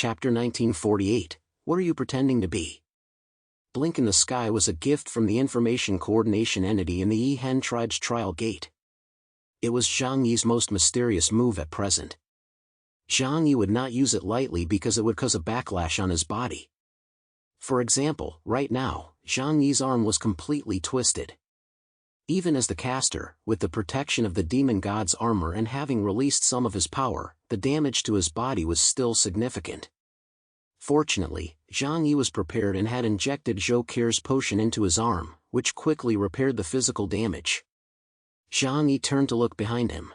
Chapter 1948, What Are You Pretending to Be? Blink in the Sky was a gift from the Information Coordination Entity in the Yihen tribe's trial gate. It was Zhang Yi's most mysterious move at present. Zhang Yi would not use it lightly because it would cause a backlash on his body. For example, right now, Zhang Yi's arm was completely twisted. Even as the caster, with the protection of the demon god's armor and having released some of his power, the damage to his body was still significant. Fortunately, Zhang Yi was prepared and had injected Zhou Qir's potion into his arm, which quickly repaired the physical damage. Zhang Yi turned to look behind him.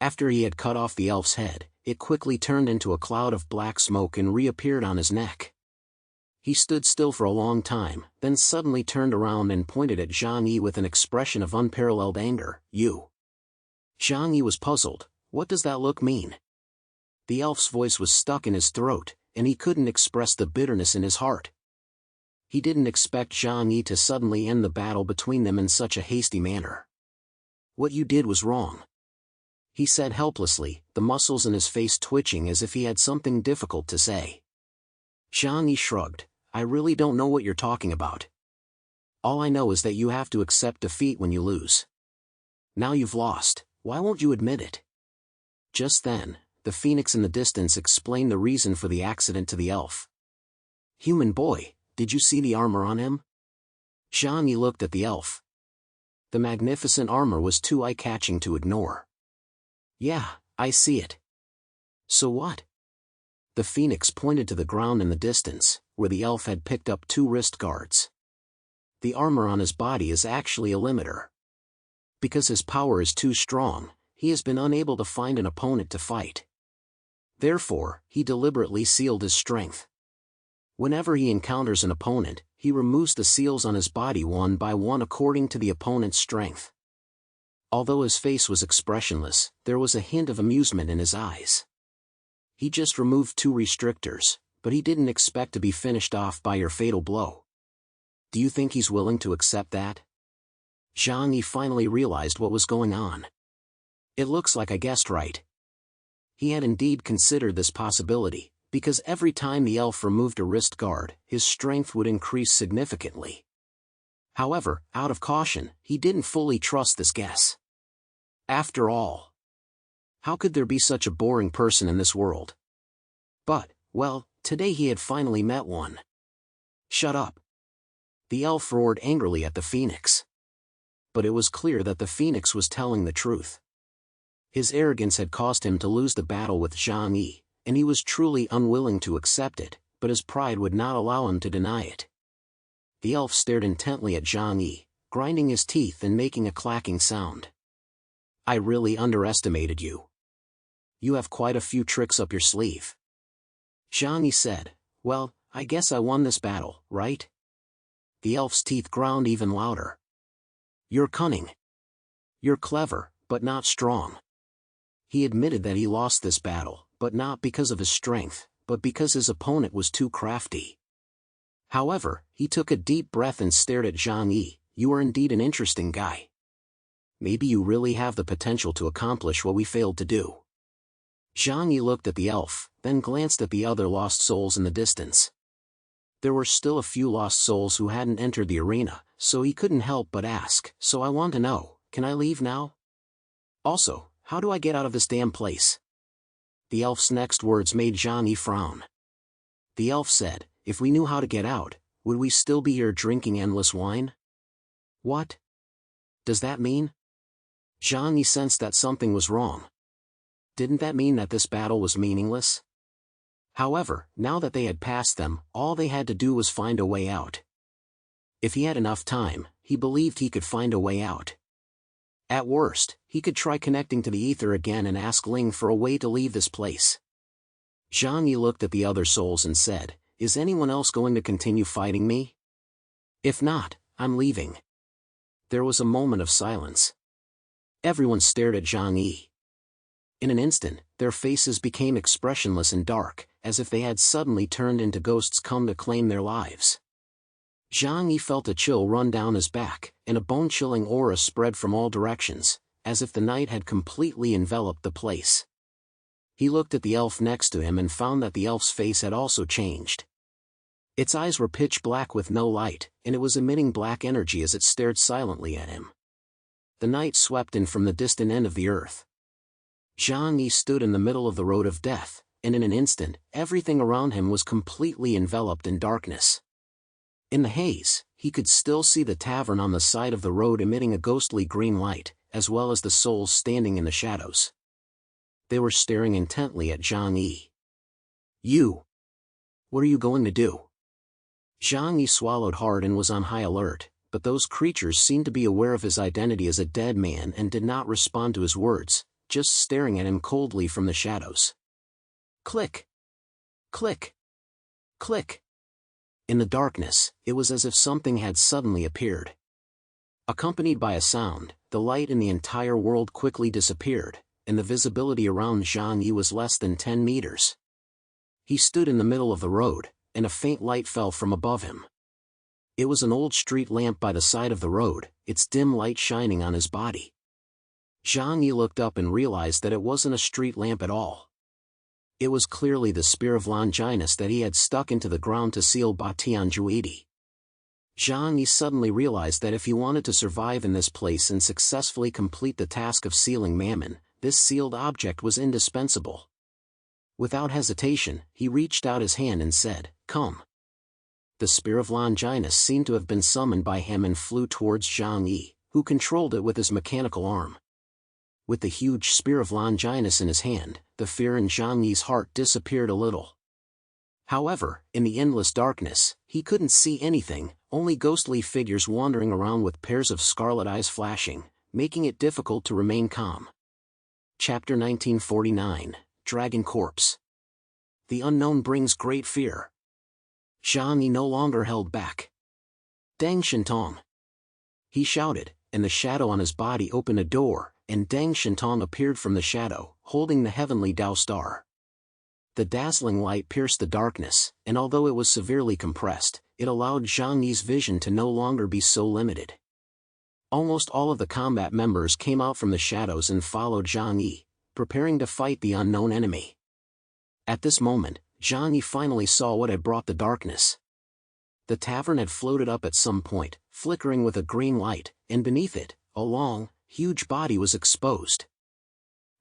After he had cut off the elf's head, it quickly turned into a cloud of black smoke and reappeared on his neck. He stood still for a long time, then suddenly turned around and pointed at Zhang Yi with an expression of unparalleled anger. You. Zhang Yi was puzzled. What does that look mean? The elf's voice was stuck in his throat, and he couldn't express the bitterness in his heart. He didn't expect Zhang Yi to suddenly end the battle between them in such a hasty manner. What you did was wrong, he said helplessly, the muscles in his face twitching as if he had something difficult to say. Zhang Yi shrugged. I really don't know what you're talking about. All I know is that you have to accept defeat when you lose. Now you've lost, why won't you admit it? Just then, the phoenix in the distance explained the reason for the accident to the elf. Human boy, did you see the armor on him? Zhang Yi looked at the elf. The magnificent armor was too eye-catching to ignore. Yeah, I see it. So what? The phoenix pointed to the ground in the distance, where the elf had picked up 2 wrist guards. The armor on his body is actually a limiter. Because his power is too strong, he has been unable to find an opponent to fight. Therefore, he deliberately sealed his strength. Whenever he encounters an opponent, he removes the seals on his body one by one according to the opponent's strength. Although his face was expressionless, there was a hint of amusement in his eyes. He just removed 2 restrictors, but he didn't expect to be finished off by your fatal blow. Do you think he's willing to accept that? Zhang Yi finally realized what was going on. It looks like I guessed right. He had indeed considered this possibility, because every time the elf removed a wrist guard, his strength would increase significantly. However, out of caution, he didn't fully trust this guess. After all, how could there be such a boring person in this world? But, well, today he had finally met one. Shut up. The elf roared angrily at the phoenix. But it was clear that the phoenix was telling the truth. His arrogance had caused him to lose the battle with Zhang Yi, and he was truly unwilling to accept it, but his pride would not allow him to deny it. The elf stared intently at Zhang Yi, grinding his teeth and making a clacking sound. I really underestimated you. You have quite a few tricks up your sleeve. Zhang Yi said, well, I guess I won this battle, right? The elf's teeth ground even louder. You're cunning. You're clever, but not strong. He admitted that he lost this battle, but not because of his strength, but because his opponent was too crafty. However, he took a deep breath and stared at Zhang Yi. You are indeed an interesting guy. Maybe you really have the potential to accomplish what we failed to do. Zhang Yi looked at the elf, then glanced at the other lost souls in the distance. There were still a few lost souls who hadn't entered the arena, so he couldn't help but ask, so I want to know, can I leave now? Also, how do I get out of this damn place? The elf's next words made Zhang Yi frown. The elf said, if we knew how to get out, would we still be here drinking endless wine? What does that mean? Zhang Yi sensed that something was wrong. Didn't that mean that this battle was meaningless? However, now that they had passed them, all they had to do was find a way out. If he had enough time, he believed he could find a way out. At worst, he could try connecting to the ether again and ask Ling for a way to leave this place. Zhang Yi looked at the other souls and said, is anyone else going to continue fighting me? If not, I'm leaving. There was a moment of silence. Everyone stared at Zhang Yi. In an instant, their faces became expressionless and dark, as if they had suddenly turned into ghosts come to claim their lives. Zhang Yi felt a chill run down his back, and a bone-chilling aura spread from all directions, as if the night had completely enveloped the place. He looked at the elf next to him and found that the elf's face had also changed. Its eyes were pitch black with no light, and it was emitting black energy as it stared silently at him. The night swept in from the distant end of the earth. Zhang Yi stood in the middle of the road of death, and in an instant, everything around him was completely enveloped in darkness. In the haze, he could still see the tavern on the side of the road emitting a ghostly green light, as well as the souls standing in the shadows. They were staring intently at Zhang Yi. "You! What are you going to do?" Zhang Yi swallowed hard and was on high alert, but those creatures seemed to be aware of his identity as a dead man and did not respond to his words, just staring at him coldly from the shadows. Click! Click! Click! In the darkness, it was as if something had suddenly appeared. Accompanied by a sound, the light in the entire world quickly disappeared, and the visibility around Zhang Yi was less than 10 meters. He stood in the middle of the road, and a faint light fell from above him. It was an old street lamp by the side of the road, its dim light shining on his body. Zhang Yi looked up and realized that it wasn't a street lamp at all. It was clearly the spear of Longinus that he had stuck into the ground to seal Batianjuedi. Zhang Yi suddenly realized that if he wanted to survive in this place and successfully complete the task of sealing Mammon, this sealed object was indispensable. Without hesitation, he reached out his hand and said, "Come." The spear of Longinus seemed to have been summoned by him and flew towards Zhang Yi, who controlled it with his mechanical arm. With the huge spear of Longinus in his hand, the fear in Zhang Yi's heart disappeared a little. However, in the endless darkness, he couldn't see anything, only ghostly figures wandering around with pairs of scarlet eyes flashing, making it difficult to remain calm. Chapter 1949, Dragon Corpse. The unknown brings great fear. Zhang Yi no longer held back. "Deng Shintong!" He shouted, and the shadow on his body opened a door, and Deng Shintong appeared from the shadow, holding the heavenly Dao star. The dazzling light pierced the darkness, and although it was severely compressed, it allowed Zhang Yi's vision to no longer be so limited. Almost all of the combat members came out from the shadows and followed Zhang Yi, preparing to fight the unknown enemy. At this moment, Zhang Yi finally saw what had brought the darkness. The tavern had floated up at some point, flickering with a green light, and beneath it, a long, huge body was exposed.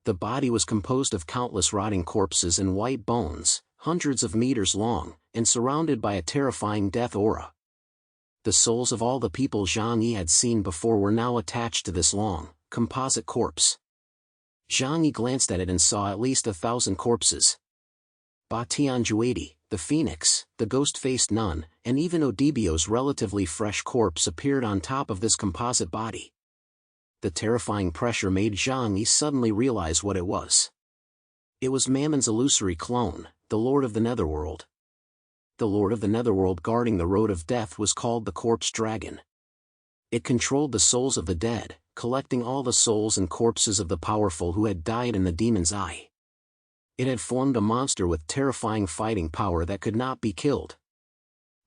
The body was composed of countless rotting corpses and white bones, hundreds of meters long, and surrounded by a terrifying death aura. The souls of all the people Zhang Yi had seen before were now attached to this long, composite corpse. Zhang Yi glanced at it and saw at least 1,000 corpses. Batianjuedi, the phoenix, the ghost-faced nun, and even Odibio's relatively fresh corpse appeared on top of this composite body. The terrifying pressure made Zhang Yi suddenly realize what it was. It was Mammon's illusory clone, the Lord of the Netherworld. The Lord of the Netherworld guarding the Road of Death was called the Corpse Dragon. It controlled the souls of the dead, collecting all the souls and corpses of the powerful who had died in the demon's eye. It had formed a monster with terrifying fighting power that could not be killed.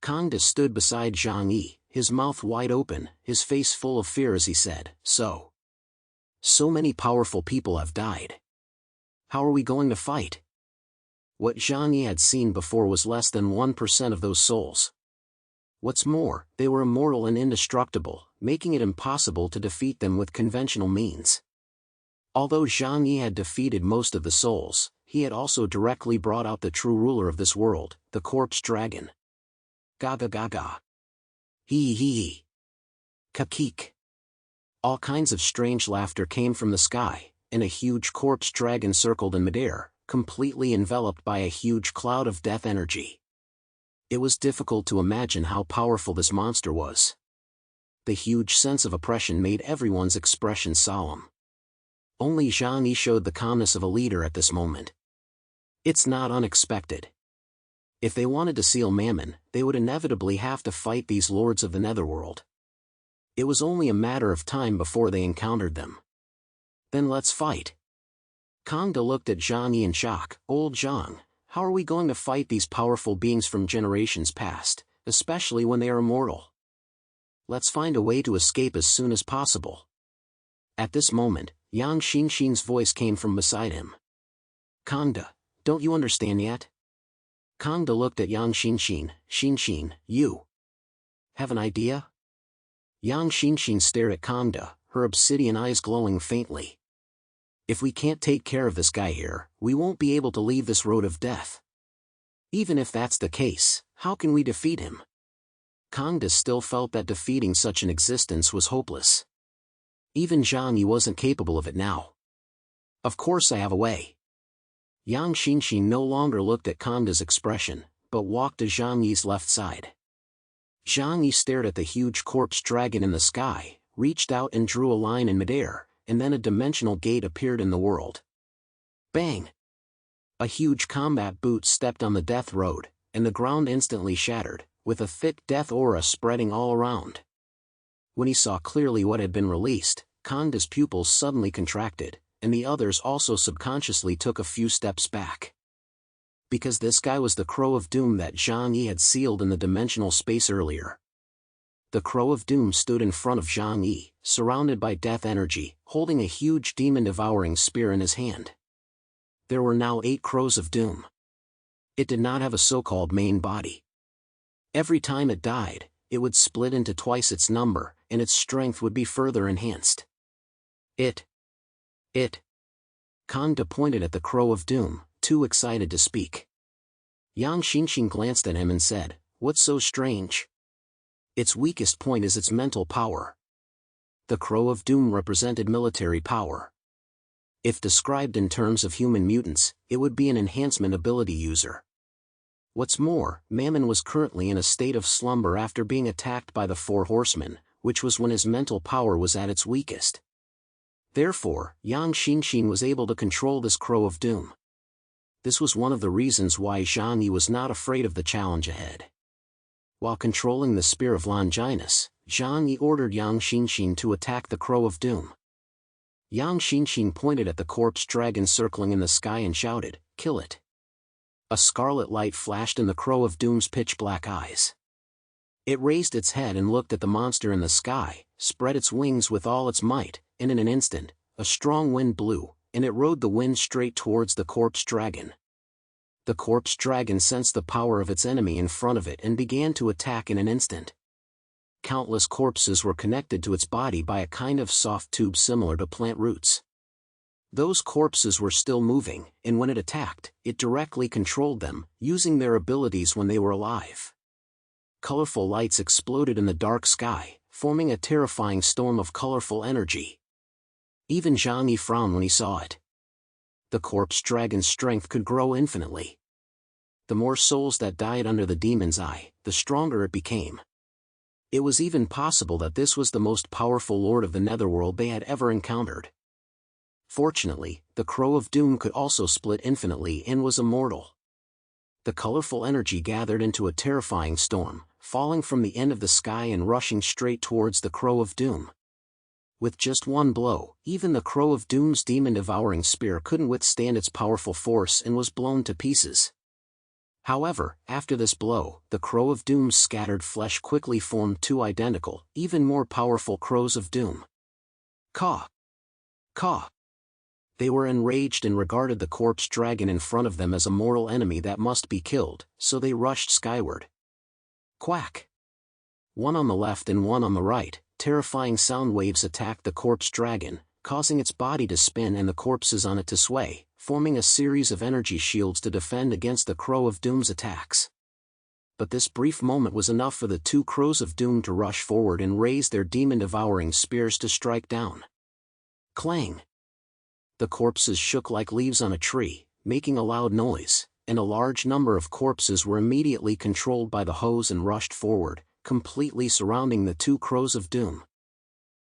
Kangda stood beside Zhang Yi, his mouth wide open, his face full of fear as he said, So many powerful people have died. How are we going to fight?" What Zhang Yi had seen before was less than 1% of those souls. What's more, they were immortal and indestructible, making it impossible to defeat them with conventional means. Although Zhang Yi had defeated most of the souls, he had also directly brought out the true ruler of this world, the Corpse Dragon. Gaga gaga. Hee hee hee. Kakik. All kinds of strange laughter came from the sky, and a huge corpse dragon circled in midair, completely enveloped by a huge cloud of death energy. It was difficult to imagine how powerful this monster was. The huge sense of oppression made everyone's expression solemn. Only Zhang Yi showed the calmness of a leader at this moment. It's not unexpected. If they wanted to seal Mammon, they would inevitably have to fight these lords of the Netherworld. It was only a matter of time before they encountered them. Then let's fight. Kangda looked at Zhang Yi in shock. "Old Zhang, how are we going to fight these powerful beings from generations past, especially when they are immortal? Let's find a way to escape as soon as possible." At this moment, Yang Xinxin's voice came from beside him. Kangda, don't you understand yet? Kangda looked at Yang Xinshin. Xinshin, you have an idea? Yang Xinshin stared at Kangda, her obsidian eyes glowing faintly. If we can't take care of this guy here, we won't be able to leave this road of death. Even if that's the case, how can we defeat him? Kangda still felt that defeating such an existence was hopeless. Even Zhang Yi wasn't capable of it now. Of course I have a way. Yang Xinshin no longer looked at Kangda's expression, but walked to Zhang Yi's left side. Zhang Yi stared at the huge corpse dragon in the sky, reached out and drew a line in midair, and then a dimensional gate appeared in the world. Bang! A huge combat boot stepped on the death road, and the ground instantly shattered, with a thick death aura spreading all around. When he saw clearly what had been released, Kangda's pupils suddenly contracted, and the others also subconsciously took a few steps back. Because this guy was the Crow of Doom that Zhang Yi had sealed in the dimensional space earlier. The Crow of Doom stood in front of Zhang Yi, surrounded by death energy, holding a huge demon-devouring spear in his hand. There were now 8 Crows of Doom. It did not have a so-called main body. Every time it died, it would split into twice its number, and its strength would be further enhanced. It. Kangda pointed at the Crow of Doom, too excited to speak. Yang Xinshin glanced at him and said, "What's so strange? Its weakest point is its mental power." The Crow of Doom represented military power. If described in terms of human mutants, it would be an enhancement ability user. What's more, Mammon was currently in a state of slumber after being attacked by the 4 horsemen, which was when his mental power was at its weakest. Therefore, Yang Xinshin was able to control this Crow of Doom. This was one of the reasons why Zhang Yi was not afraid of the challenge ahead. While controlling the Spear of Longinus, Zhang Yi ordered Yang Xinshin to attack the Crow of Doom. Yang Xinshin pointed at the corpse dragon circling in the sky and shouted, "Kill it." A scarlet light flashed in the Crow of Doom's pitch-black eyes. It raised its head and looked at the monster in the sky, spread its wings with all its might, and in an instant, a strong wind blew, and it rode the wind straight towards the corpse dragon. The corpse dragon sensed the power of its enemy in front of it and began to attack in an instant. Countless corpses were connected to its body by a kind of soft tube similar to plant roots. Those corpses were still moving, and when it attacked, it directly controlled them, using their abilities when they were alive. Colorful lights exploded in the dark sky, forming a terrifying storm of colorful energy. Even Zhang Yi frowned when he saw it. The corpse dragon's strength could grow infinitely. The more souls that died under the demon's eye, the stronger it became. It was even possible that this was the most powerful lord of the netherworld they had ever encountered. Fortunately, the Crow of Doom could also split infinitely and was immortal. The colorful energy gathered into a terrifying storm, falling from the end of the sky and rushing straight towards the Crow of Doom. With just one blow, even the Crow of Doom's demon-devouring spear couldn't withstand its powerful force and was blown to pieces. However, after this blow, the Crow of Doom's scattered flesh quickly formed 2 identical, even more powerful Crows of Doom. Caw! Caw! They were enraged and regarded the corpse dragon in front of them as a mortal enemy that must be killed, so they rushed skyward. Quack! One on the left and one on the right, terrifying sound waves attacked the corpse dragon, causing its body to spin and the corpses on it to sway, forming a series of energy shields to defend against the Crow of Doom's attacks. But this brief moment was enough for the 2 Crows of Doom to rush forward and raise their demon-devouring spears to strike down. Clang! The corpses shook like leaves on a tree, making a loud noise, and a large number of corpses were immediately controlled by the hose and rushed forward, completely surrounding the 2 Crows of Doom.